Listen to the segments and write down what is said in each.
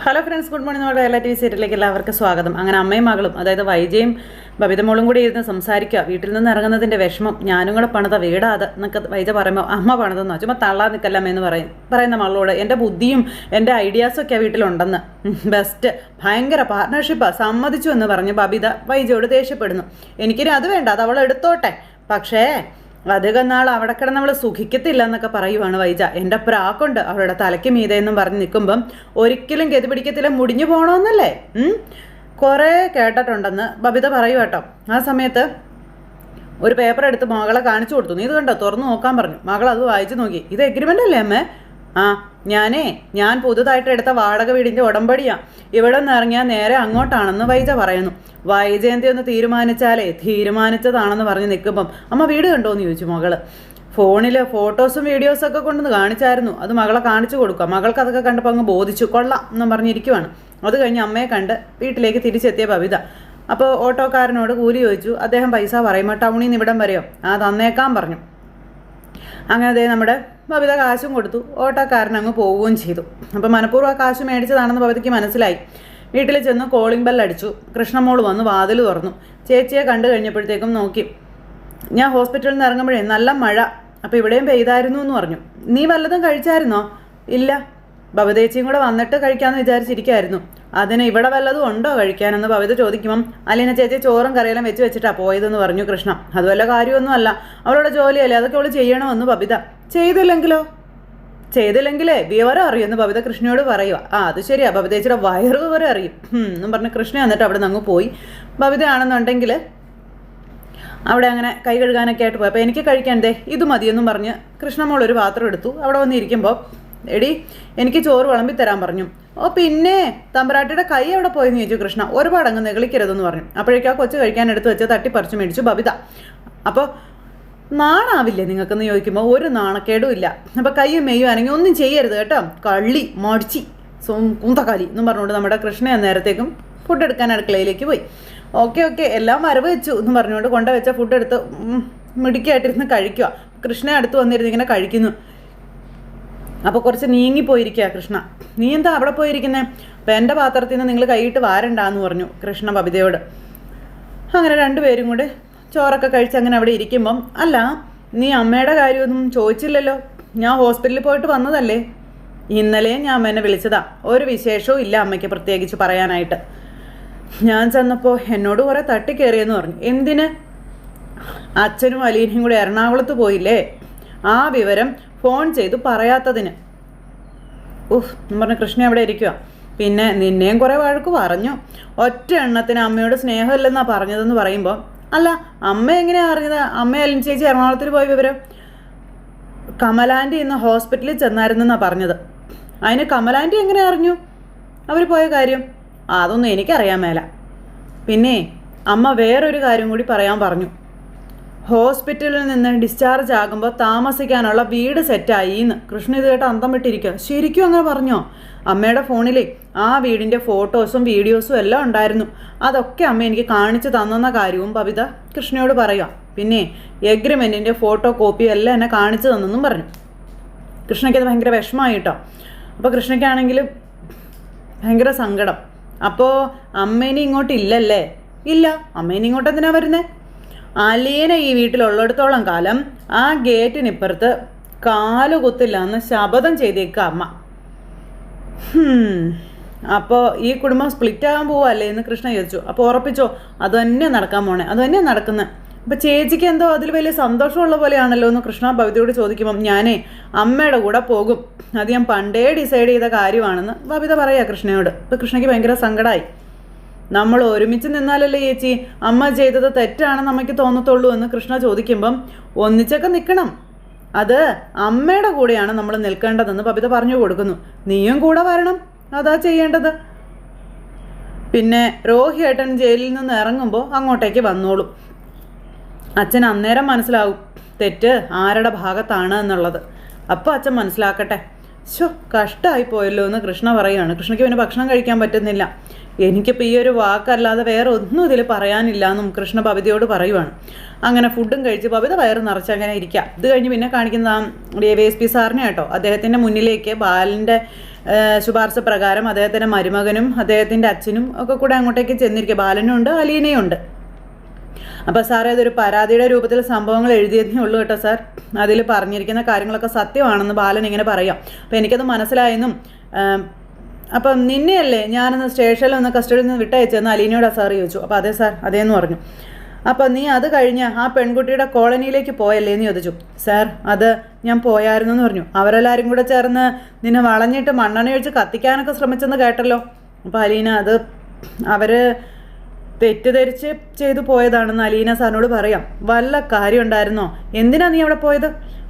Hello friends, good morning. നമ്മുടെ reality സീരിയലിലേക്ക് എല്ലാവർക്കും സ്വാഗതം. അങ്ങനെ അമ്മയും മകളും, അതായത് വൈജയും ബബിത മോളും കൂടി ഇരുന്ന് സംസാരിക്കുക. വീട്ടിൽ നിന്ന് ഇറങ്ങുന്നതിൻ്റെ വിഷമം, ഞാനും കൂടെ പണിത വീടാത് എന്നൊക്കെ വൈജ പറയുമ്പോൾ, അമ്മ പണിതെന്നോ ചുമ്മാ തള്ളാൻ നിൽക്കല്ലമ്മ പറയുന്ന മകളോട്, എൻ്റെ ബുദ്ധിയും എൻ്റെ ഐഡിയാസൊക്കെ വീട്ടിലുണ്ടെന്ന്, ബെസ്റ്റ്, ഭയങ്കര പാർട്ട്ണർഷിപ്പാണ്, സമ്മതിച്ചു എന്ന് പറഞ്ഞ് ബബിത വൈജയോട് ദേഷ്യപ്പെടുന്നു. എനിക്കിനി അത് വേണ്ട, അത് അവൾ എടുത്തോട്ടെ, പക്ഷേ അധികം നാൾ അവിടെ കിടന്ന് നമ്മൾ സുഖിക്കത്തില്ല എന്നൊക്കെ പറയുവാണ് വൈജ. എൻ്റെ പ്രാക്കുണ്ട് അവളുടെ തലയ്ക്ക് മീതെന്നും പറഞ്ഞ് നിൽക്കുമ്പം ഒരിക്കലും ഗതി പിടിക്കത്തില്ല, മുടിഞ്ഞു പോകണമെന്നല്ലേ കുറേ കേട്ടിട്ടുണ്ടെന്ന് ബബിത പറയൂ കേട്ടോ. ആ സമയത്ത് ഒരു പേപ്പർ എടുത്ത് മകളെ കാണിച്ചു കൊടുത്തു. നീ ഇത് കണ്ടോ, തുറന്നു നോക്കാൻ പറഞ്ഞു. മകൾ അത് വായിച്ചു നോക്കി. ഇത് എഗ്രിമെൻ്റ് അല്ലേ അമ്മേ? ഞാൻ പുതുതായിട്ട് എടുത്ത വാടക വീടിൻ്റെ ഉടമ്പടിയാണ്. ഇവിടെ നിന്ന് ഇറങ്ങിയാൽ നേരെ അങ്ങോട്ടാണെന്ന് വൈജ പറയുന്നു. വൈജയന്തി ഒന്ന് തീരുമാനിച്ചതാണെന്ന് പറഞ്ഞ് നിൽക്കുമ്പം, അമ്മ വീട് കണ്ടോയെന്ന് ചോദിച്ചു മകള്. ഫോണിൽ ഫോട്ടോസും വീഡിയോസൊക്കെ കൊണ്ടുവന്ന് കാണിച്ചായിരുന്നു. അത് മകളെ കാണിച്ചു കൊടുക്കുക. മകൾക്ക് അതൊക്കെ കണ്ടപ്പോൾ അങ്ങ് ബോധിച്ചു, കൊള്ളാം എന്നും പറഞ്ഞിരിക്കുവാണ്. അത് കഴിഞ്ഞ് അമ്മയെ കണ്ട് വീട്ടിലേക്ക് തിരിച്ചെത്തിയ ബബിത അപ്പോൾ ഓട്ടോക്കാരനോട് കൂലി ചോദിച്ചു. അദ്ദേഹം പൈസ പറയുമ്പോൾ ടൗണിൽ നിന്ന് ഇവിടം വരെയോ തന്നേക്കാൻ പറഞ്ഞു. അങ്ങനെ അതേ നമ്മുടെ ബബിത കാശും കൊടുത്തു. ഓട്ടോക്കാരൻ അങ്ങ് പോവുകയും ചെയ്തു. അപ്പോൾ മനഃപൂർവ്വം ആ കാശ് മേടിച്ചതാണെന്ന് ബബിതയ്ക്ക് മനസ്സിലായി. വീട്ടിൽ ചെന്ന് കോളിംഗ് ബെല്ലടിച്ചു. കൃഷ്ണമോൾ വന്ന് വാതിൽ തുറന്നു. ചേച്ചിയെ കണ്ടു കഴിഞ്ഞപ്പോഴത്തേക്കും നോക്കി. ഞാൻ ഹോസ്പിറ്റലിൽ നിന്ന് ഇറങ്ങുമ്പോഴേ നല്ല മഴ, അപ്പോൾ ഇവിടെയും പെയ്തായിരുന്നു എന്ന് പറഞ്ഞു. നീ വല്ലതും കഴിച്ചായിരുന്നോ? ഇല്ല, ബബിതേച്ചിയും കൂടെ വന്നിട്ട് കഴിക്കാമെന്ന് വിചാരിച്ചിരിക്കുമായിരുന്നു. അതിന് ഇവിടെ വല്ലതും ഉണ്ടോ കഴിക്കാനെന്ന് ബബിത ചോദിക്കുമ്പം, അലീന ചേച്ചി ചോറും കറിയെല്ലാം വെച്ചിട്ടാണ് പോയതെന്ന് പറഞ്ഞു കൃഷ്ണ. അത് വല്ല കാര്യമൊന്നും അല്ല, അവളുടെ ജോലിയല്ലേ, അതൊക്കെ അവൾ ചെയ്യണമെന്ന് ബബിത. ചെയ്തില്ലെങ്കിലേ വിവരം അറിയുമെന്ന് ബബിത കൃഷ്ണയോട് പറയുക. അത് ശരിയാ, ബബിതേച്ചിയുടെ വയറ് വിവരം അറിയും എന്നും പറഞ്ഞ് കൃഷ്ണ എന്നിട്ട് അവിടെ നിന്ന് അങ്ങ് പോയി. ബബിതയാണെന്നുണ്ടെങ്കിൽ അവിടെ അങ്ങനെ കൈ കഴുകാനൊക്കെ ആയിട്ട് പോയി. അപ്പോൾ എനിക്ക് കഴിക്കാൻ ഇത് മതിയെന്നും പറഞ്ഞ് കൃഷ്ണമോൾ ഒരു പാത്രം എടുത്തു. അവിടെ വന്നിരിക്കുമ്പോൾ, എടി എനിക്ക് ചോറ് വിളമ്പി തരാൻ പറഞ്ഞു. പിന്നെ തമ്പരാട്ടിയുടെ കൈ എവിടെ പോയെന്ന് ചോദിച്ചു കൃഷ്ണ. ഒരുപാട് അങ്ങ് നെകളിക്കരുതെന്ന് പറഞ്ഞു. അപ്പോഴേക്കും ആ കൊച്ചു കഴിക്കാൻ എടുത്ത് വെച്ച് തട്ടിപ്പറിച്ച് മേടിച്ചു ബബിത. അപ്പോൾ നാണാവില്ലേ നിങ്ങൾക്കെന്ന് ചോദിക്കുമ്പോൾ ഒരു നാണക്കേടും ഇല്ല. അപ്പോൾ കൈയും മെയ്യും ആണെങ്കിൽ ഒന്നും ചെയ്യരുത് കേട്ടോ, കള്ളി മടിച്ചി കുന്തക്കാലി എന്നും പറഞ്ഞുകൊണ്ട് നമ്മുടെ കൃഷ്ണ നേരത്തേക്കും ഫുഡ് എടുക്കാൻ അടുക്കളയിലേക്ക് പോയി. ഓക്കെ എല്ലാം വരവ് വെച്ചു എന്ന് പറഞ്ഞുകൊണ്ട് കൊണ്ടുവച്ച ഫുഡ് എടുത്ത് മിടുക്കിയായിട്ടിരുന്ന് കഴിക്കുക. കൃഷ്ണ അടുത്ത് വന്നിരുന്ന് ഇങ്ങനെ കഴിക്കുന്നു. അപ്പോൾ കുറച്ച് നീങ്ങിപ്പോയിരിക്കുക കൃഷ്ണ. നീ എന്താ അവിടെ പോയിരിക്കുന്നത്? അപ്പോൾ എൻ്റെ പാത്രത്തിൽ നിന്ന് നിങ്ങൾ കൈയിട്ട് വാരണ്ടാന്ന് പറഞ്ഞു കൃഷ്ണ ബബിതയോട്. അങ്ങനെ രണ്ടുപേരും കൂടെ ചോറൊക്കെ കഴിച്ച് അങ്ങനെ അവിടെ ഇരിക്കുമ്പം, അല്ല നീ അമ്മയുടെ കാര്യമൊന്നും ചോദിച്ചില്ലല്ലോ, ഞാൻ ഹോസ്പിറ്റലിൽ പോയിട്ട് വന്നതല്ലേ. ഇന്നലെ ഞാൻ അമ്മേനെ വിളിച്ചതാ, ഒരു വിശേഷവും ഇല്ല അമ്മയ്ക്ക് പ്രത്യേകിച്ച് പറയാനായിട്ട്. ഞാൻ ചെന്നപ്പോൾ എന്നോട് കുറേ തട്ടിക്കയറിയെന്ന് പറഞ്ഞു. എന്തിന്? അച്ഛനും അലീനയും കൂടി എറണാകുളത്ത് പോയില്ലേ, ആ വിവരം ഫോൺ ചെയ്തു പറയാത്തതിന്. എന്ന് പറഞ്ഞ കൃഷ്ണ അവിടെ ഇരിക്കുക. പിന്നെ നിന്നെയും കുറേ വഴക്ക് പറഞ്ഞു. ഒറ്റ എണ്ണത്തിന് അമ്മയോട് സ്നേഹമില്ലെന്നാണ് പറഞ്ഞതെന്ന് പറയുമ്പോൾ, അല്ല അമ്മ എങ്ങനെയാണ് അറിഞ്ഞത്? അമ്മ അലിൻ ചേച്ചി എറണാകുളത്തിൽ പോയ വിവരം കമലാൻറ്റി ഇന്ന് ഹോസ്പിറ്റലിൽ ചെന്നായിരുന്നെന്നാണ് പറഞ്ഞത്. അതിന് കമലാൻറ്റി എങ്ങനെ അറിഞ്ഞു അവർ പോയ കാര്യം? അതൊന്നും എനിക്കറിയാൻ മേല. പിന്നെ അമ്മ വേറൊരു കാര്യം കൂടി പറയാൻ പറഞ്ഞു. ഹോസ്പിറ്റലിൽ നിന്ന് ഡിസ്ചാർജ് ആകുമ്പോൾ താമസിക്കാനുള്ള വീട് സെറ്റായി എന്ന്. കൃഷ്ണ ഇത് കേട്ട് അന്തം വിട്ടിരിക്കുക. ശരിക്കും അങ്ങനെ പറഞ്ഞോ? അമ്മയുടെ ഫോണിലെ ആ വീടിൻ്റെ ഫോട്ടോസും വീഡിയോസും എല്ലാം ഉണ്ടായിരുന്നു. അതൊക്കെ അമ്മ എനിക്ക് കാണിച്ചു തന്നെന്ന കാര്യവും ബബിത കൃഷ്ണയോട് പറയുക. പിന്നെ എഗ്രിമെൻറ്റിൻ്റെ ഫോട്ടോ കോപ്പി എല്ലാം എന്നെ കാണിച്ചു തന്നെന്നും പറഞ്ഞു. കൃഷ്ണയ്ക്കത് ഭയങ്കര വിഷമമായി കേട്ടോ. അപ്പോൾ കൃഷ്ണയ്ക്കാണെങ്കിൽ ഭയങ്കര സങ്കടം. അപ്പോൾ അമ്മേനെ ഇങ്ങോട്ടില്ലല്ലേ? ഇല്ല, അമ്മേനെ ഇങ്ങോട്ട് എന്തിനാ വരുന്നത്? അലീന ഈ വീട്ടിലുള്ളിടത്തോളം കാലം ആ ഗേറ്റിനിപ്പുറത്ത് കാലുകുത്തില്ല എന്ന് ശപഥം ചെയ്തേക്കുക അമ്മ. അപ്പോൾ ഈ കുടുംബം സ്പ്ലിറ്റ് ആകാൻ പോവല്ലേ എന്ന് കൃഷ്ണ ചോദിച്ചു. അപ്പോൾ ഉറപ്പിച്ചോ? അത് തന്നെ നടക്കാൻ പോണേ, അത് തന്നെയാണ് നടക്കുന്നത്. അപ്പോൾ ചേച്ചിക്ക് എന്തോ അതിൽ വലിയ സന്തോഷമുള്ള പോലെയാണല്ലോ എന്ന് കൃഷ്ണ ബബിതയോട് ചോദിക്കുമ്പം, ഞാനേ അമ്മയുടെ കൂടെ പോകും, അത് ഞാൻ പണ്ടേ ഡിസൈഡ് ചെയ്ത കാര്യമാണെന്ന് ബബിത പറയാ കൃഷ്ണയോട്. ഇപ്പോൾ കൃഷ്ണയ്ക്ക് ഭയങ്കര സങ്കടമായി. നമ്മൾ ഒരുമിച്ച് നിന്നാലല്ലേ ചേച്ചി അമ്മ ചെയ്തത് തെറ്റാണെന്ന് അമ്മയ്ക്ക് തോന്നത്തുള്ളൂ എന്ന് കൃഷ്ണ ചോദിക്കുമ്പം, ഒന്നിച്ചൊക്കെ നിൽക്കണം, അത് അമ്മയുടെ കൂടെയാണ് നമ്മൾ നിൽക്കേണ്ടതെന്ന് ബബിത പറഞ്ഞു കൊടുക്കുന്നു. നീയും കൂടെ വരണം, അതാ ചെയ്യേണ്ടത്. പിന്നെ രോഹിയേട്ടൻ ജയിലിൽ നിന്ന് ഇറങ്ങുമ്പോൾ അങ്ങോട്ടേക്ക് വന്നോളും. അച്ഛൻ അന്നേരം മനസ്സിലാവും തെറ്റ് ആരുടെ ഭാഗത്താണ് എന്നുള്ളത്. അപ്പോൾ അച്ഛൻ മനസ്സിലാക്കട്ടെ. കഷ്ടമായി പോയല്ലോ എന്ന് കൃഷ്ണ പറയുകയാണ്. കൃഷ്ണയ്ക്ക് പിന്നെ ഭക്ഷണം കഴിക്കാൻ പറ്റുന്നില്ല. എനിക്കിപ്പോൾ ഈ ഒരു വാക്കല്ലാതെ വേറെ ഒന്നും ഇതിൽ പറയാനില്ല എന്നും കൃഷ്ണ ബബിതയോട് പറയുവാണ്. അങ്ങനെ ഫുഡും കഴിച്ച് ബബിത വയറ് നിറച്ചങ്ങനെ ഇരിക്കുക. ഇത് കഴിഞ്ഞ് പിന്നെ കാണിക്കുന്ന DSP സാറിനെ കേട്ടോ. അദ്ദേഹത്തിൻ്റെ മുന്നിലേക്ക് ബാലിൻ്റെ ശുപാർശ പ്രകാരം അദ്ദേഹത്തിൻ്റെ മരുമകനും അദ്ദേഹത്തിൻ്റെ അച്ഛനും ഒക്കെ കൂടെ അങ്ങോട്ടേക്ക് ചെന്നിരിക്കുക. ബാലനും ഉണ്ട്, അലീനയും ഉണ്ട്. അപ്പോൾ സാറേ, അതൊരു പരാതിയുടെ രൂപത്തിൽ സംഭവങ്ങൾ എഴുതിയതേ ഉള്ളൂ കേട്ടോ സാർ. അതിൽ പറഞ്ഞിരിക്കുന്ന കാര്യങ്ങളൊക്കെ സത്യമാണെന്ന് ബാലൻ ഇങ്ങനെ പറയാം. അപ്പോൾ എനിക്കത് മനസ്സിലായെന്നും അപ്പം നിന്നെയല്ലേ ഞാനൊന്ന് സ്റ്റേഷനിൽ ഒന്ന് കസ്റ്റഡിയിൽ നിന്ന് വിട്ടയച്ചെന്ന് അലീനയോട് സാർ ചോദിച്ചു. അപ്പോൾ അതെ സാർ, അതേന്ന് പറഞ്ഞു. അപ്പോൾ നീ അത് കഴിഞ്ഞ് ആ പെൺകുട്ടിയുടെ കോളനിയിലേക്ക് പോയല്ലേ എന്ന് ചോദിച്ചു. സാർ, അത് ഞാൻ പോയായിരുന്നു എന്ന് പറഞ്ഞു. അവരെല്ലാവരും കൂടെ ചേർന്ന് നിന്നെ വളഞ്ഞിട്ട് മണ്ണെണ്ണ ഒഴിച്ച് കത്തിക്കാനൊക്കെ ശ്രമിച്ചെന്ന് കേട്ടല്ലോ. അപ്പോൾ അലീന, അത് അവർ തെറ്റിദ്ധരിച്ച് ചെയ്തു പോയതാണെന്ന് അലീന സാറിനോട് പറയാം. വല്ല കാര്യം ഉണ്ടായിരുന്നോ? എന്തിനാ നീ അവിടെ പോയത്?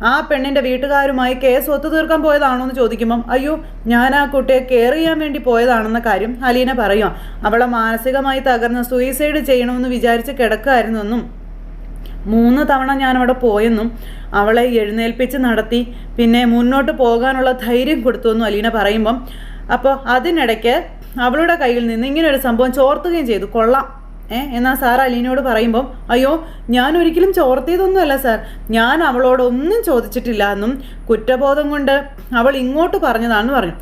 ആ പെണ്ണിൻ്റെ വീട്ടുകാരുമായി കേസ് ഒത്തുതീർക്കാൻ പോയതാണോ എന്ന് ചോദിക്കുമ്പം അയ്യോ, ഞാൻ ആ കുട്ടിയെ കെയർ ചെയ്യാൻ വേണ്ടി പോയതാണെന്ന കാര്യം അലീന പറയുക. അവളെ മാനസികമായി തകർന്ന് സൂയിസൈഡ് ചെയ്യണമെന്ന് വിചാരിച്ച് കിടക്കുകയായിരുന്നെന്നും 3 തവണ ഞാനവിടെ പോയെന്നും അവളെ എഴുന്നേൽപ്പിച്ച് നടത്തി പിന്നെ മുന്നോട്ട് പോകാനുള്ള ധൈര്യം കൊടുത്തുവെന്നും അലീന പറയുമ്പം അപ്പോൾ അതിനിടയ്ക്ക് അവളുടെ കയ്യിൽ നിന്ന് ഇങ്ങനൊരു സംഭവം ചോർത്തുകയും ചെയ്തു. കൊള്ളാം എന്നാൽ സാർ അലീനയോട് പറയുമ്പം അയ്യോ, ഞാൻ ഒരിക്കലും ചോർത്തിയതൊന്നുമല്ല സാർ, ഞാൻ അവളോടൊന്നും ചോദിച്ചിട്ടില്ല എന്നും കുറ്റബോധം കൊണ്ട് അവൾ ഇങ്ങോട്ട് പറഞ്ഞതാണെന്ന് പറഞ്ഞു.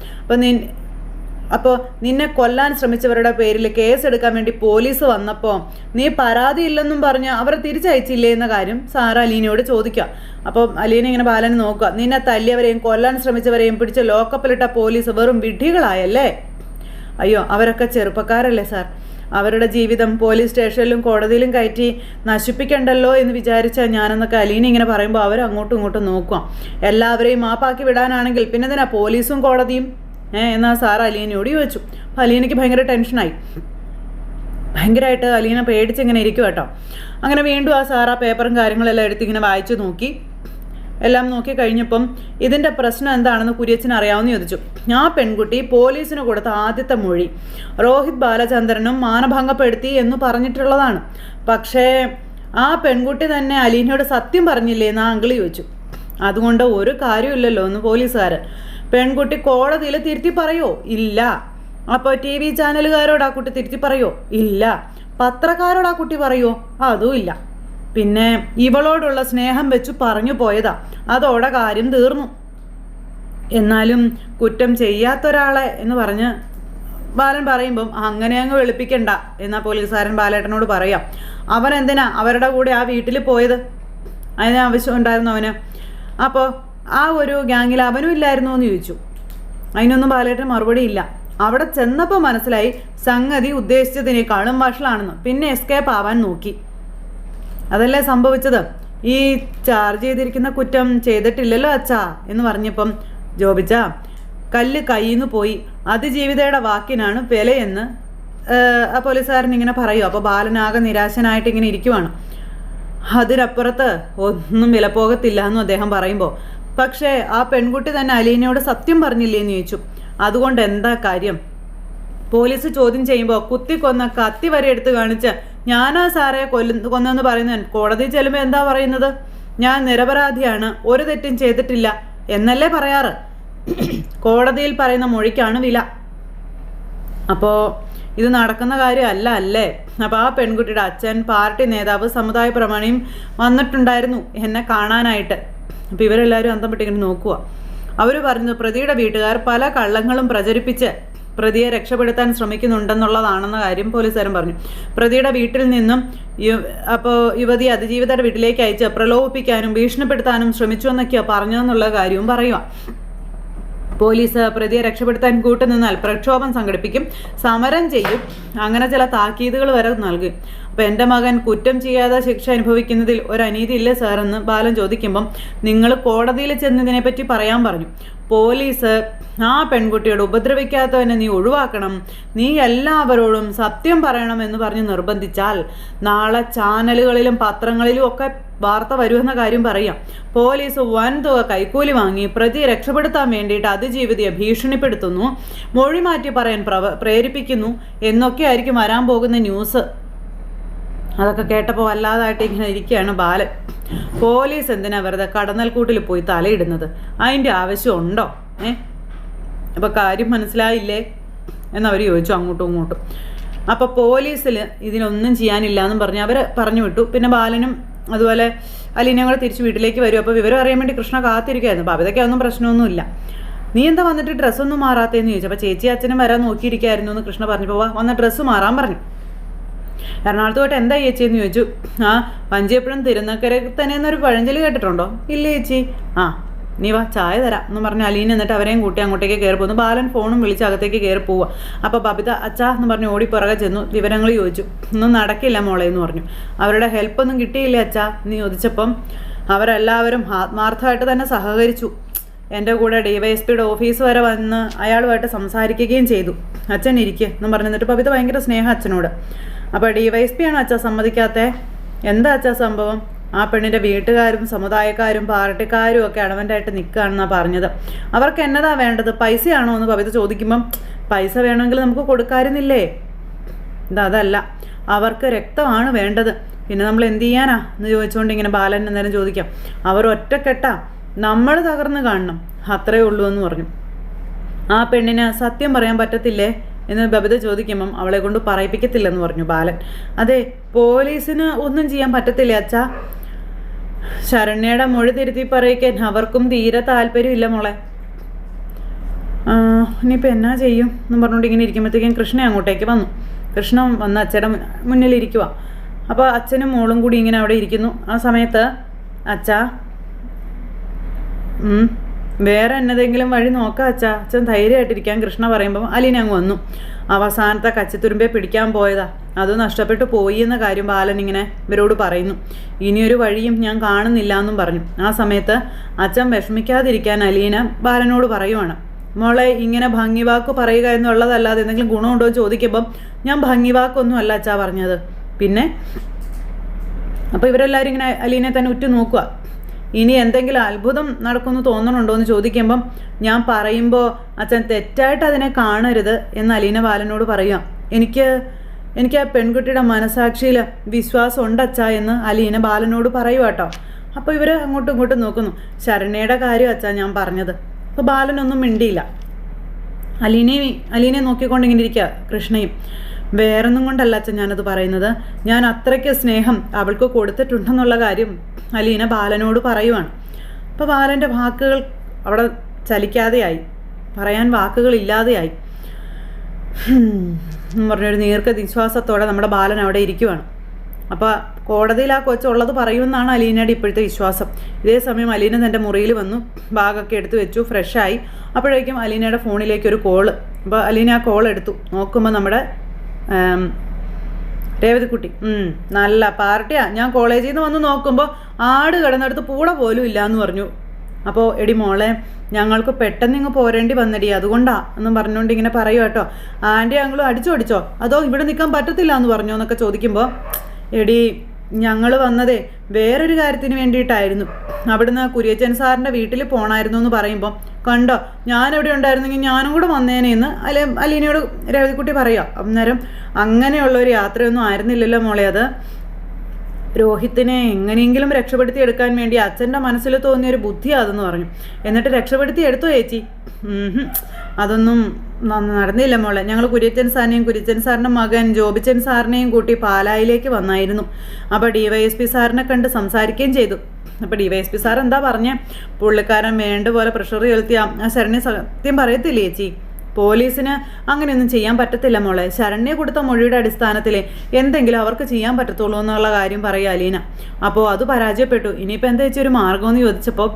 അപ്പോൾ നിന്നെ കൊല്ലാൻ ശ്രമിച്ചവരുടെ പേരിൽ കേസെടുക്കാൻ വേണ്ടി പോലീസ് വന്നപ്പോൾ നീ പരാതിയില്ലെന്നും പറഞ്ഞ് അവരെ തിരിച്ചയച്ചില്ലേ എന്ന കാര്യം സാർ അലീനയോട് ചോദിക്കുക. അപ്പോൾ അലീന ഇങ്ങനെ ബാലനെ നോക്കുക. നിന്നെ തല്ലിയവരെയും കൊല്ലാൻ ശ്രമിച്ചവരെയും പിടിച്ച് ലോക്കപ്പിലിട്ട പോലീസ് വെറും വിഡ്ഢികളായല്ലേ? അയ്യോ, അവരൊക്കെ ചെറുപ്പക്കാരല്ലേ സാർ, അവരുടെ ജീവിതം പോലീസ് സ്റ്റേഷനിലും കോടതിയിലും കയറ്റി നശിപ്പിക്കണ്ടല്ലോ എന്ന് വിചാരിച്ചാൽ ഞാനെന്നൊക്കെ അലീന ഇങ്ങനെ പറയുമ്പോൾ അവർ അങ്ങോട്ടും ഇങ്ങോട്ടും നോക്കുക. എല്ലാവരെയും മാപ്പാക്കി വിടാനാണെങ്കിൽ പിന്നെ എന്തിനാ പോലീസും കോടതിയും എന്നാൽ സാർ അലീനയോട് ചോദിച്ചു. അപ്പോൾ അലീനയ്ക്ക് ഭയങ്കര ടെൻഷനായി. ഭയങ്കരമായിട്ട് അലീന പേടിച്ചിങ്ങനെ ഇരിക്കും കേട്ടോ. അങ്ങനെ വീണ്ടും ആ സാർ ആ പേപ്പറും കാര്യങ്ങളെല്ലാം എടുത്ത് ഇങ്ങനെ വായിച്ചു നോക്കി. എല്ലാം നോക്കി കഴിഞ്ഞപ്പം ഇതിൻ്റെ പ്രശ്നം എന്താണെന്ന് കുര്യച്ചന് അറിയാമെന്ന് ചോദിച്ചു. ആ പെൺകുട്ടി പോലീസിന് കൊടുത്ത ആദ്യത്തെ മൊഴി രോഹിത് ബാലചന്ദ്രനും മാനഭംഗപ്പെടുത്തി എന്ന് പറഞ്ഞിട്ടുള്ളതാണ്. പക്ഷേ ആ പെൺകുട്ടി തന്നെ അലീനയോട് സത്യം പറഞ്ഞില്ലേ എന്ന് ആ അങ്കിളി ചോദിച്ചു. അതുകൊണ്ട് ഒരു കാര്യമില്ലല്ലോ എന്ന് പോലീസുകാർ. പെൺകുട്ടി കോടതിയിൽ തിരുത്തി പറയോ? ഇല്ല. അപ്പോൾ TV ചാനലുകാരോട് ആ കുട്ടി തിരുത്തി പറയോ? ഇല്ല. പത്രക്കാരോട് ആ കുട്ടി പറയോ? അതും ഇല്ല. പിന്നെ ഇവളോടുള്ള സ്നേഹം വെച്ച് പറഞ്ഞു പോയതാ, അതോടെ കാര്യം തീർന്നു. എന്നാലും കുറ്റം ചെയ്യാത്തൊരാളെ എന്ന് പറഞ്ഞ് ബാലൻ പറയുമ്പം അങ്ങനെ അങ്ങ് വെളുപ്പിക്കണ്ട എന്നാ പോലീസുകാരൻ ബാലേട്ടനോട് പറയാം. അവൻ എന്തിനാ അവരുടെ കൂടെ ആ വീട്ടിൽ പോയത്? അതിന് ആവശ്യം ഉണ്ടായിരുന്നു അവന്? അപ്പോൾ ആ ഒരു ഗ്യാങ്ങിൽ അവനും ഇല്ലായിരുന്നു എന്ന് ചോദിച്ചു. അതിനൊന്നും ബാലേട്ടൻ മറുപടി ഇല്ല. അവിടെ ചെന്നപ്പോൾ മനസ്സിലായി സംഗതി ഉദ്ദേശിച്ചതിനേക്കാളും വഷളാണെന്ന്. പിന്നെ എസ്കേപ്പ് ആവാൻ നോക്കി. അതല്ലേ സംഭവിച്ചത്. ഈ ചാർജ് ചെയ്തിരിക്കുന്ന കുറ്റം ചെയ്തിട്ടില്ലല്ലോ അച്ഛാ എന്ന് പറഞ്ഞപ്പം ജോബിച്ച കല്ല് കയ്യിൽ നിന്ന് പോയി, അതിജീവിതയുടെ വാക്കിനാണ് വിലയെന്ന് ആ പോലീസുകാരൻ ഇങ്ങനെ പറയും. അപ്പോൾ ബാലനാകെ നിരാശനായിട്ട് ഇങ്ങനെ ഇരിക്കുവാണ്. അതിനപ്പുറത്ത് ഒന്നും വില പോകത്തില്ല എന്നും അദ്ദേഹം പറയുമ്പോൾ പക്ഷേ ആ പെൺകുട്ടി തന്നെ അലീനയോട് സത്യം പറഞ്ഞില്ലേ എന്ന് ചോദിച്ചു. അതുകൊണ്ട് എന്താ കാര്യം? പോലീസ് ചോദ്യം ചെയ്യുമ്പോൾ കുത്തിക്കൊന്ന കത്തി വരെ എടുത്ത് കാണിച്ച് ഞാനാ സാറെ കൊന്നെന്ന് പറയുന്നവൻ കോടതി ചെല്ലുമ്പോൾ എന്താ പറയുന്നത്? ഞാൻ നിരപരാധിയാണ്, ഒരു തെറ്റും ചെയ്തിട്ടില്ല എന്നല്ലേ പറയാറ്. കോടതിയിൽ പറയുന്ന മൊഴിക്കാണ് വില. അപ്പോൾ ഇത് നടക്കുന്ന കാര്യമല്ല അല്ലേ? അപ്പോൾ ആ പെൺകുട്ടിയുടെ അച്ഛൻ, പാർട്ടി നേതാവ്, സമുദായ പ്രമാണിയും വന്നിട്ടുണ്ടായിരുന്നു എന്നെ കാണാനായിട്ട്. അപ്പോൾ ഇവരെല്ലാവരും അന്തം വിട്ടിങ്ങനെ നോക്കുക. അവർ പറഞ്ഞു പ്രതിയുടെ വീട്ടുകാർ പല കള്ളങ്ങളും പ്രചരിപ്പിച്ച് പ്രതിയെ രക്ഷപ്പെടുത്താൻ ശ്രമിക്കുന്നുണ്ടെന്നുള്ളതാണെന്ന കാര്യം പോലീസുകാരൻ പറഞ്ഞു. പ്രതിയുടെ വീട്ടിൽ നിന്നും അപ്പോൾ യുവതി അതിജീവിതയുടെ വീട്ടിലേക്ക് അയച്ച് പ്രലോഭിപ്പിക്കാനും ഭീഷണിപ്പെടുത്താനും ശ്രമിച്ചു എന്നൊക്കെയാണ് പറഞ്ഞതെന്നുള്ള കാര്യവും പറയുക. പോലീസ് പ്രതിയെ രക്ഷപ്പെടുത്താൻ കൂട്ടുനിന്നാൽ പ്രക്ഷോഭം സംഘടിപ്പിക്കും, സമരം ചെയ്യും, അങ്ങനെ ചില താക്കീതുകൾ വരെ നൽകും. അപ്പോൾ എൻ്റെ മകൻ കുറ്റം ചെയ്യാതെ ശിക്ഷ അനുഭവിക്കുന്നതിൽ ഒരു അനീതി ഇല്ലേ സാറെന്ന് ബാലൻ ചോദിക്കുമ്പം നിങ്ങൾ കോടതിയിൽ ചെന്നതിനെപ്പറ്റി പറയാൻ പറഞ്ഞു. പോലീസ് ആ പെൺകുട്ടിയോട് ഉപദ്രവിക്കാത്തവനെ നീ ഒഴിവാക്കണം, നീ എല്ലാവരോടും സത്യം പറയണം എന്ന് പറഞ്ഞ് നിർബന്ധിച്ചാൽ നാളെ ചാനലുകളിലും പത്രങ്ങളിലും ഒക്കെ വാർത്ത വരുമെന്ന കാര്യം പറയാം. പോലീസ് വൻതുക കൈക്കൂലി വാങ്ങി പ്രതിയെ രക്ഷപ്പെടുത്താൻ വേണ്ടിയിട്ട് അതിജീവിതയെ ഭീഷണിപ്പെടുത്തുന്നു, മൊഴി മാറ്റി പറയാൻ പ്രേരിപ്പിക്കുന്നു എന്നൊക്കെ ആയിരിക്കും വരാൻ പോകുന്ന ന്യൂസ്. അതൊക്കെ കേട്ടപ്പോൾ വല്ലാതായിട്ട് ഇങ്ങനെ ഇരിക്കുകയാണ് ബാലൻ. പോലീസ് എന്തിനാ വെറുതെ കടന്നൽക്കൂട്ടിൽ പോയി തലയിടുന്നത്? അതിൻ്റെ ആവശ്യമുണ്ടോ? അപ്പോൾ കാര്യം മനസ്സിലായില്ലേ എന്നവർ ചോദിച്ചു അങ്ങോട്ടും ഇങ്ങോട്ടും. അപ്പോൾ പോലീസിൽ ഇതിനൊന്നും ചെയ്യാനില്ല എന്നും പറഞ്ഞ് അവർ പറഞ്ഞു വിട്ടു. പിന്നെ ബാലനും അതുപോലെ അലീനയും കൂടെ തിരിച്ച് വീട്ടിലേക്ക് വരും. അപ്പോൾ വിവരം അറിയാൻ വേണ്ടി കൃഷ്ണ കാത്തിരിക്കുകയായിരുന്നു. അപ്പോൾ അവതൊക്കെ ഒന്നും പ്രശ്നമൊന്നുമില്ല. നീ എന്താ വന്നിട്ട് ഡ്രസ്സൊന്നും മാറാത്തേന്ന് ചോദിച്ചു. അപ്പോൾ ചേച്ചി അച്ഛനും വരാൻ നോക്കിയിരിക്കായിരുന്നു എന്ന് കൃഷ്ണ പറഞ്ഞപ്പോൾ വന്ന ഡ്രസ്സ് മാറാൻ പറഞ്ഞു. എറണാകുളത്ത് പോയിട്ട് എന്താ ചേച്ചിയെന്ന് ചോദിച്ചു. ആ വഞ്ചി എപ്പോഴും തിരുനക്കര തന്നെ എന്നൊരു പഴഞ്ചൊല്ലി കേട്ടിട്ടുണ്ടോ? ഇല്ല ചേച്ചി. ആ നീ വാ ചായ തരാം എന്ന് പറഞ്ഞ് അലീന എന്നിട്ട് അവരെയും കൂട്ടി അങ്ങോട്ടേക്ക് കയറി പോകുന്നു. ബാലൻ ഫോണും വിളിച്ച് അകത്തേക്ക് കയറി പോവുക. അപ്പോൾ ബബിത അച്ഛാ എന്ന് പറഞ്ഞ് ഓടി പുറകെ ചെന്നു. വിവരങ്ങൾ ചോദിച്ചു. ഒന്നും നടക്കില്ല മോളെ എന്ന് പറഞ്ഞു. അവരുടെ ഹെൽപ്പൊന്നും കിട്ടിയില്ല അച്ഛാ എന്ന് ചോദിച്ചപ്പം അവരെല്ലാവരും ആത്മാർത്ഥമായിട്ട് തന്നെ സഹകരിച്ചു. എൻ്റെ കൂടെ DYSPയുടെ ഓഫീസ് വരെ വന്ന് അയാളുമായിട്ട് സംസാരിക്കുകയും ചെയ്തു. അച്ഛൻ ഇരിക്കുക എന്നും പറഞ്ഞിട്ട് ബബിത ഭയങ്കര സ്നേഹം അച്ഛനോട്. അപ്പോൾ DYSP ആണ് അച്ഛാ സമ്മതിക്കാത്തേ? എന്താ അച്ഛാ സംഭവം? ആ പെണ്ണിൻ്റെ വീട്ടുകാരും സമുദായക്കാരും പാർട്ടിക്കാരും ഒക്കെ അടവൻ്റായിട്ട് നിൽക്കുകയാണെന്നാണ് പറഞ്ഞത്. അവർക്ക് എന്നതാ വേണ്ടത്? പൈസയാണോ എന്ന് ബബിത ചോദിക്കുമ്പം പൈസ വേണമെങ്കിൽ നമുക്ക് കൊടുക്കാറുന്നില്ലേ? അതല്ല, അവർക്ക് രക്തമാണ് വേണ്ടത്. പിന്നെ നമ്മൾ എന്ത് ചെയ്യാനാ എന്ന് ചോദിച്ചുകൊണ്ട് ഇങ്ങനെ ബാലൻ എന്നേരം ചോദിക്കാം. അവർ ഒറ്റക്കെട്ടാ, നമ്മൾ തകർന്ന് കാണണം, അത്രേ ഉള്ളൂ എന്ന് പറഞ്ഞു. ആ പെണ്ണിന് സത്യം പറയാൻ പറ്റത്തില്ലേ എന്ന് ബബിത ചോദിക്കുമ്പം അവളെ കൊണ്ട് പറയിപ്പിക്കത്തില്ലെന്ന് പറഞ്ഞു ബാലൻ. അതെ, പോലീസിന് ഒന്നും ചെയ്യാൻ പറ്റത്തില്ല അച്ഛാ. ശരണ്യയുടെ മൊഴി തിരുത്തി പറയിക്കാൻ അവർക്കും തീരെ താല്പര്യമില്ല മോളെ. ഇനിയിപ്പോൾ എന്നാ ചെയ്യും എന്ന് പറഞ്ഞുകൊണ്ട് ഇങ്ങനെ ഇരിക്കുമ്പോഴത്തേക്കും കൃഷ്ണ അങ്ങോട്ടേക്ക് വന്നു. കൃഷ്ണ വന്ന് അച്ഛയുടെ മുന്നിലിരിക്കുക. അപ്പോൾ അച്ഛനും മോളും കൂടി ഇങ്ങനെ അവിടെ ഇരിക്കുന്നു. ആ സമയത്ത് അച്ഛാ വേറെ എന്നതെങ്കിലും വഴി നോക്കാം അച്ഛാ, അച്ഛൻ ധൈര്യമായിട്ടിരിക്കാൻ കൃഷ്ണ പറയുമ്പം അലീന അങ്ങ് വന്നു. അവസാനത്തെ കച്ചിത്തുരുമ്പെ പിടിക്കാൻ പോയതാ, അത് നഷ്ടപ്പെട്ടു പോയി എന്ന കാര്യം ബാലൻ ഇങ്ങനെ ഇവരോട് പറയുന്നു. ഇനിയൊരു വഴിയും ഞാൻ കാണുന്നില്ല എന്നും പറഞ്ഞു. ആ സമയത്ത് അച്ഛൻ വിഷമിക്കാതിരിക്കാൻ അലീന ബാലനോട് പറയുവാണ്. മോളെ ഇങ്ങനെ ഭംഗിവാക്ക് പറയുക എന്നുള്ളതല്ലാതെ എന്തെങ്കിലും ഗുണമുണ്ടോ എന്ന് ചോദിക്കുമ്പം ഞാൻ ഭംഗിവാക്കൊന്നും അല്ല അച്ഛാ പറഞ്ഞത്. പിന്നെ അപ്പോൾ ഇവരെല്ലാവരും ഇങ്ങനെ അലീനെ തന്നെ ഉറ്റു നോക്കുക. ഇനി എന്തെങ്കിലും അത്ഭുതം നടക്കുമെന്ന് തോന്നണുണ്ടോ എന്ന് ചോദിക്കുമ്പം ഞാൻ പറയുമ്പോൾ അച്ഛൻ തെറ്റായിട്ട് അതിനെ കാണരുത് എന്ന് അലീന ബാലനോട് പറയാം. എനിക്ക് ആ പെൺകുട്ടിയുടെ മനസാക്ഷിയിൽ വിശ്വാസം ഉണ്ടച്ചാ എന്ന് അലീന ബാലനോട് പറയുക കേട്ടോ. അപ്പോൾ ഇവർ അങ്ങോട്ടും ഇങ്ങോട്ടും നോക്കുന്നു. ശരണ്യയുടെ കാര്യം അച്ഛാ ഞാൻ പറഞ്ഞത്. അപ്പോൾ ബാലനൊന്നും മിണ്ടിയില്ല. അലീനെ നോക്കിക്കൊണ്ട് ഇങ്ങനെ ഇരിക്കുക കൃഷ്ണയും. വേറൊന്നും കൊണ്ടല്ല അച്ഛൻ ഞാനത് പറയുന്നത്, ഞാൻ അത്രയ്ക്ക് സ്നേഹം അവൾക്ക് കൊടുത്തിട്ടുണ്ടെന്നുള്ള കാര്യം അലീന ബാലനോട് പറയുവാണ്. അപ്പോൾ ബാലൻ്റെ വാക്കുകൾ അവിടെ ചലിക്കാതെയായി, പറയാൻ വാക്കുകളില്ലാതെയായി എന്ന് പറഞ്ഞൊരു ദീർഘനിശ്വാസത്തോടെ നമ്മുടെ ബാലൻ അവിടെ ഇരിക്കുവാണ്. അപ്പോൾ കോടതിയിൽ ആ കൊച്ചുള്ളത് പറയുമെന്നാണ് അലീനയുടെ ഇപ്പോഴത്തെ വിശ്വാസം. ഇതേ സമയം അലീന തൻ്റെ മുറിയിൽ വന്നു, ബാഗൊക്കെ എടുത്ത് വെച്ചു, ഫ്രഷായി. അപ്പോഴേക്കും അലീനയുടെ ഫോണിലേക്ക് ഒരു കോള്. അപ്പോൾ അലീന ആ കോൾ എടുത്തു. നോക്കുമ്പോൾ നമ്മുടെ രേവതിക്കുട്ടി. നല്ല പാർട്ടിയാ. ഞാൻ കോളേജിൽ നിന്ന് വന്ന് നോക്കുമ്പോൾ ആട് കിടന്നെടുത്ത് പൂട പോലും ഇല്ല എന്ന് പറഞ്ഞു. അപ്പോൾ എടി മോളെ ഞങ്ങൾക്ക് പെട്ടെന്ന് ഇങ്ങ് പോരേണ്ടി വന്നടി, അതുകൊണ്ടാ എന്നും പറഞ്ഞുകൊണ്ട് ഇങ്ങനെ പറയുക കേട്ടോ. ആൻറ്റി അങ്ങളും അടിച്ചോ അതോ ഇവിടെ നിൽക്കാൻ പറ്റത്തില്ല എന്ന് പറഞ്ഞോ എന്നൊക്കെ ചോദിക്കുമ്പോൾ എടി ഞങ്ങൾ വന്നതേ വേറൊരു കാര്യത്തിന് വേണ്ടിയിട്ടായിരുന്നു. അവിടുന്ന് കുര്യച്ചൻ സാറിൻ്റെ വീട്ടിൽ പോകണമായിരുന്നു എന്ന് പറയുമ്പോൾ കണ്ടോ ഞാനെവിടെ ഉണ്ടായിരുന്നെങ്കിൽ ഞാനും കൂടെ വന്നേനെന്ന് അലീനയോട് രേവതിക്കുട്ടി പറയുക. അന്നേരം അങ്ങനെയുള്ളൊരു യാത്രയൊന്നും ആയിരുന്നില്ലല്ലോ മോളെ, അത് രോഹിത്തിനെ എങ്ങനെയെങ്കിലും രക്ഷപ്പെടുത്തി എടുക്കാൻ വേണ്ടി അച്ഛൻ്റെ മനസ്സിൽ തോന്നിയൊരു ബുദ്ധിയാണ് അതെന്ന് പറഞ്ഞു. എന്നിട്ട് രക്ഷപ്പെടുത്തി എടുത്തോ ചേച്ചി? അതൊന്നും നടന്നില്ല മോളെ. ഞങ്ങൾ കുര്യച്ചൻ സാറിൻ്റെ മകൻ ജോബിച്ചൻ സാറിനെയും കൂട്ടി പാലായിലേക്ക് വന്നായിരുന്നു. അപ്പോൾ DYSP സാറിനെ കണ്ട് സംസാരിക്കുകയും ചെയ്തു. അപ്പോൾ DYSP സാർ എന്താ പറഞ്ഞേ? പുള്ളിക്കാരൻ വേണ്ട പോലെ പ്രഷർ ചെലുത്തിയ ആ ശരണ്യ സത്യം പറയത്തില്ലേ ചേച്ചി? പോലീസിന് അങ്ങനെയൊന്നും ചെയ്യാൻ പറ്റത്തില്ല മോളെ. ശരണ്യ കൊടുത്ത മൊഴിയുടെ അടിസ്ഥാനത്തിൽ എന്തെങ്കിലും അവർക്ക് ചെയ്യാൻ പറ്റത്തുള്ളൂ എന്നുള്ള കാര്യം പറയുക അലീന. അപ്പോൾ അത് പരാജയപ്പെട്ടു. ഇനിയിപ്പോൾ എന്താ ചേച്ചി ഒരു മാർഗമെന്ന് ചോദിച്ചപ്പോൾ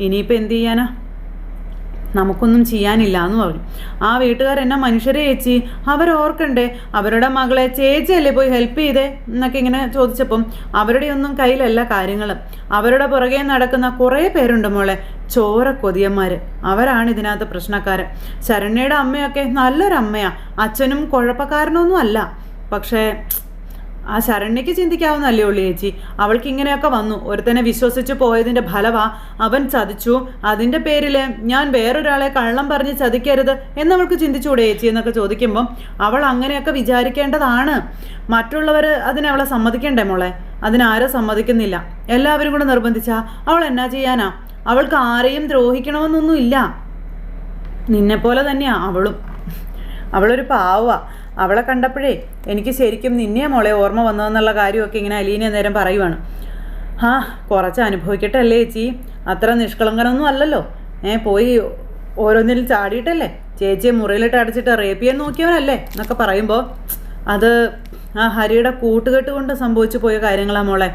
ഇനിയിപ്പോൾ എന്ത് ചെയ്യാനാ, നമുക്കൊന്നും ചെയ്യാനില്ല എന്ന് പറഞ്ഞു. ആ വീട്ടുകാരെന്നാ മനുഷ്യരെ ചേച്ചി, അവരോർക്കണ്ടേ അവരുടെ മകളെ ചേച്ചിയല്ലേ പോയി ഹെൽപ്പ് ചെയ്തേ എന്നൊക്കെ ഇങ്ങനെ ചോദിച്ചപ്പം അവരുടെ ഒന്നും കയ്യിലല്ല കാര്യങ്ങൾ. അവരുടെ പുറകെ നടക്കുന്ന കുറേ പേരുണ്ട് മോളെ, ചോര കൊതിയന്മാർ. അവരാണ് ഇതിനകത്ത് പ്രശ്നക്കാരൻ. ശരണ്യയുടെ അമ്മയൊക്കെ നല്ലൊരമ്മയാ, അച്ഛനും കുഴപ്പക്കാരനൊന്നും അല്ല. പക്ഷേ ആ ശരണ്യയ്ക്ക് ചിന്തിക്കാവുന്നല്ലേ ഉള്ളൂ ചേച്ചി. അവൾക്ക് ഇങ്ങനെയൊക്കെ വന്നു, ഒരുത്തനെ വിശ്വസിച്ച് പോയതിൻ്റെ ഫലവാ അവൻ ചതിച്ചു. അതിൻ്റെ പേരിൽ ഞാൻ വേറൊരാളെ കള്ളം പറഞ്ഞ് ചതിക്കരുത് എന്നവൾക്ക് ചിന്തിച്ചുകൂടെ ചേച്ചി എന്നൊക്കെ ചോദിക്കുമ്പം അവൾ അങ്ങനെയൊക്കെ വിചാരിക്കേണ്ടതാണ്. മറ്റുള്ളവർ അതിനവളെ സമ്മതിക്കണ്ടേ മോളെ? അതിനാരും സമ്മതിക്കുന്നില്ല. എല്ലാവരും കൂടെ നിർബന്ധിച്ചാ അവൾ എന്നാ ചെയ്യാനാ? അവൾക്ക് ആരെയും ദ്രോഹിക്കണമെന്നൊന്നുമില്ല. നിന്നെപ്പോലെ തന്നെയാ അവളും. അവളൊരു പാവ. അവളെ കണ്ടപ്പോഴേ എനിക്ക് ശരിക്കും നിന്നെ മോളെ ഓർമ്മ വന്നതെന്നുള്ള കാര്യമൊക്കെ ഇങ്ങനെ അലീന നേരം പറയുവാണ്. കുറച്ച് അനുഭവിക്കട്ടെ അല്ലേ ചേച്ചി, അത്ര നിഷ്കളങ്കനൊന്നും അല്ലല്ലോ. പോയി ഓരോന്നിലും ചാടിയിട്ടല്ലേ ചേച്ചിയെ മുറിയിലിട്ട് അടച്ചിട്ട് റേപ്പ് ചെയ്യാൻ നോക്കിയവനല്ലേ എന്നൊക്കെ പറയുമ്പോൾ അത് ആ ഹരിയുടെ കൂട്ടുകെട്ട് കൊണ്ട് സംഭവിച്ചു പോയ കാര്യങ്ങളാ മോളെ.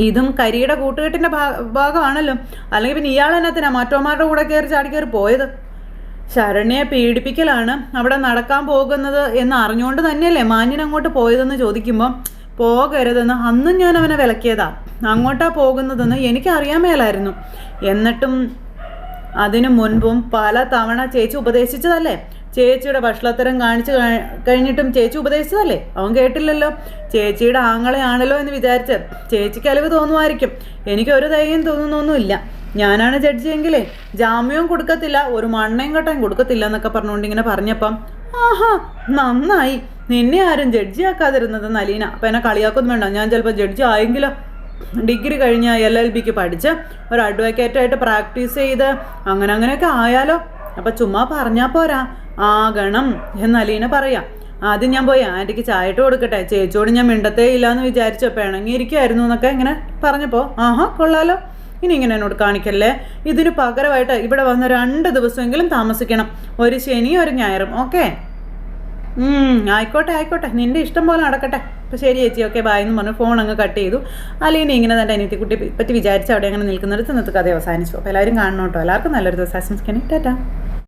ഇതും കരിയുടെ കൂട്ടുകെട്ടിൻ്റെ ഭാഗമാണല്ലോ. അല്ലെങ്കിൽ പിന്നെ ഇയാളെന്നത്തിനാ മറ്റോമാരുടെ കൂടെ ചാടി പോയത്? ശരണ്യെ പീഡിപ്പിക്കലാണ് അവിടെ നടക്കാൻ പോകുന്നത് എന്ന് അറിഞ്ഞുകൊണ്ട് തന്നെയല്ലേ മാന്യൻ അങ്ങോട്ട് പോയതെന്ന് ചോദിക്കുമ്പോൾ പോകരുതെന്ന് അന്നും ഞാൻ അവനെ വിലക്കിയതാ. അങ്ങോട്ടാ പോകുന്നതെന്ന് എനിക്കറിയാൻ മേലായിരുന്നു. എന്നിട്ടും അതിനു മുൻപും പല തവണ ചേച്ചി ഉപദേശിച്ചതല്ലേ? ചേച്ചിയുടെ ഭക്ഷണത്തരം കാണിച്ചു കഴിഞ്ഞിട്ടും ചേച്ചി ഉപദേശിച്ചതല്ലേ? അവൻ കേട്ടില്ലല്ലോ. ചേച്ചിയുടെ ആങ്ങളെയാണല്ലോ എന്ന് വിചാരിച്ച് ചേച്ചിക്ക് അലിവ് തോന്നുമായിരിക്കും. എനിക്കൊരു ധൈര്യം തോന്നുന്നൊന്നുമില്ല. ഞാനാണ് ജഡ്ജിയെങ്കിലേ ജാമ്യവും കൊടുക്കത്തില്ല, ഒരു മണ്ണയും കട്ടയും കൊടുക്കത്തില്ല എന്നൊക്കെ പറഞ്ഞുകൊണ്ട് ഇങ്ങനെ പറഞ്ഞപ്പം ആഹാ നന്നായി, നിന്നെ ആരും ജഡ്ജി ആക്കാതിരുന്നതെന്ന് അലീന. അപ്പം എന്നെ കളിയാക്കൊന്നും വേണ്ട, ഞാൻ ചിലപ്പോൾ ജഡ്ജി ആയെങ്കിലോ. ഡിഗ്രി കഴിഞ്ഞ് LLBക്ക് പഠിച്ച് ഒരു അഡ്വക്കേറ്റായിട്ട് പ്രാക്ടീസ് ചെയ്ത് അങ്ങനെയൊക്കെ ആയാലോ. അപ്പം ചുമ്മാ പറഞ്ഞാൽ പോരാ, ആകണം എന്ന് അലീന പറയാം. ആദ്യം ഞാൻ പോയി ആൻറ്റിക്ക് ചായ ഇട്ട് കൊടുക്കട്ടെ, ചേച്ചിയോട് ഞാൻ മിണ്ടത്തേ ഇല്ലയെന്ന് വിചാരിച്ചോ പിണങ്ങിയിരിക്കുമായിരുന്നു എന്നൊക്കെ ഇങ്ങനെ പറഞ്ഞപ്പോൾ ആഹാ കൊള്ളാലോ, ഇനി ഇങ്ങനെ എന്നോട് കാണിക്കല്ലേ. ഇതിന് പകരമായിട്ട് ഇവിടെ വന്ന് 2 ദിവസമെങ്കിലും താമസിക്കണം, ഒരു ശനി ഒരു ഞായറും. ഓക്കെ ആയിക്കോട്ടെ, നിൻ്റെ ഇഷ്ടം പോലെ നടക്കട്ടെ. അപ്പോൾ ശരി ചേച്ചി, ഓക്കെ ബായ് എന്ന് പറഞ്ഞു ഫോൺ അങ്ങ് കട്ട് ചെയ്തു. അല്ലെങ്കിൽ ഇങ്ങനെ തന്നെ അനിയത്തിക്കുട്ടി പറ്റി വിചാരിച്ച് അവിടെ അങ്ങനെ നിൽക്കുന്നിടത്ത് ഇന്നത്തെ കഥ അവസാനിച്ചു. അപ്പോൾ എല്ലാവരും കാണണം കേട്ടോ. എല്ലാവർക്കും നല്ലൊരു ദിവസം ആശംസിക്കണേ. ടാറ്റാ.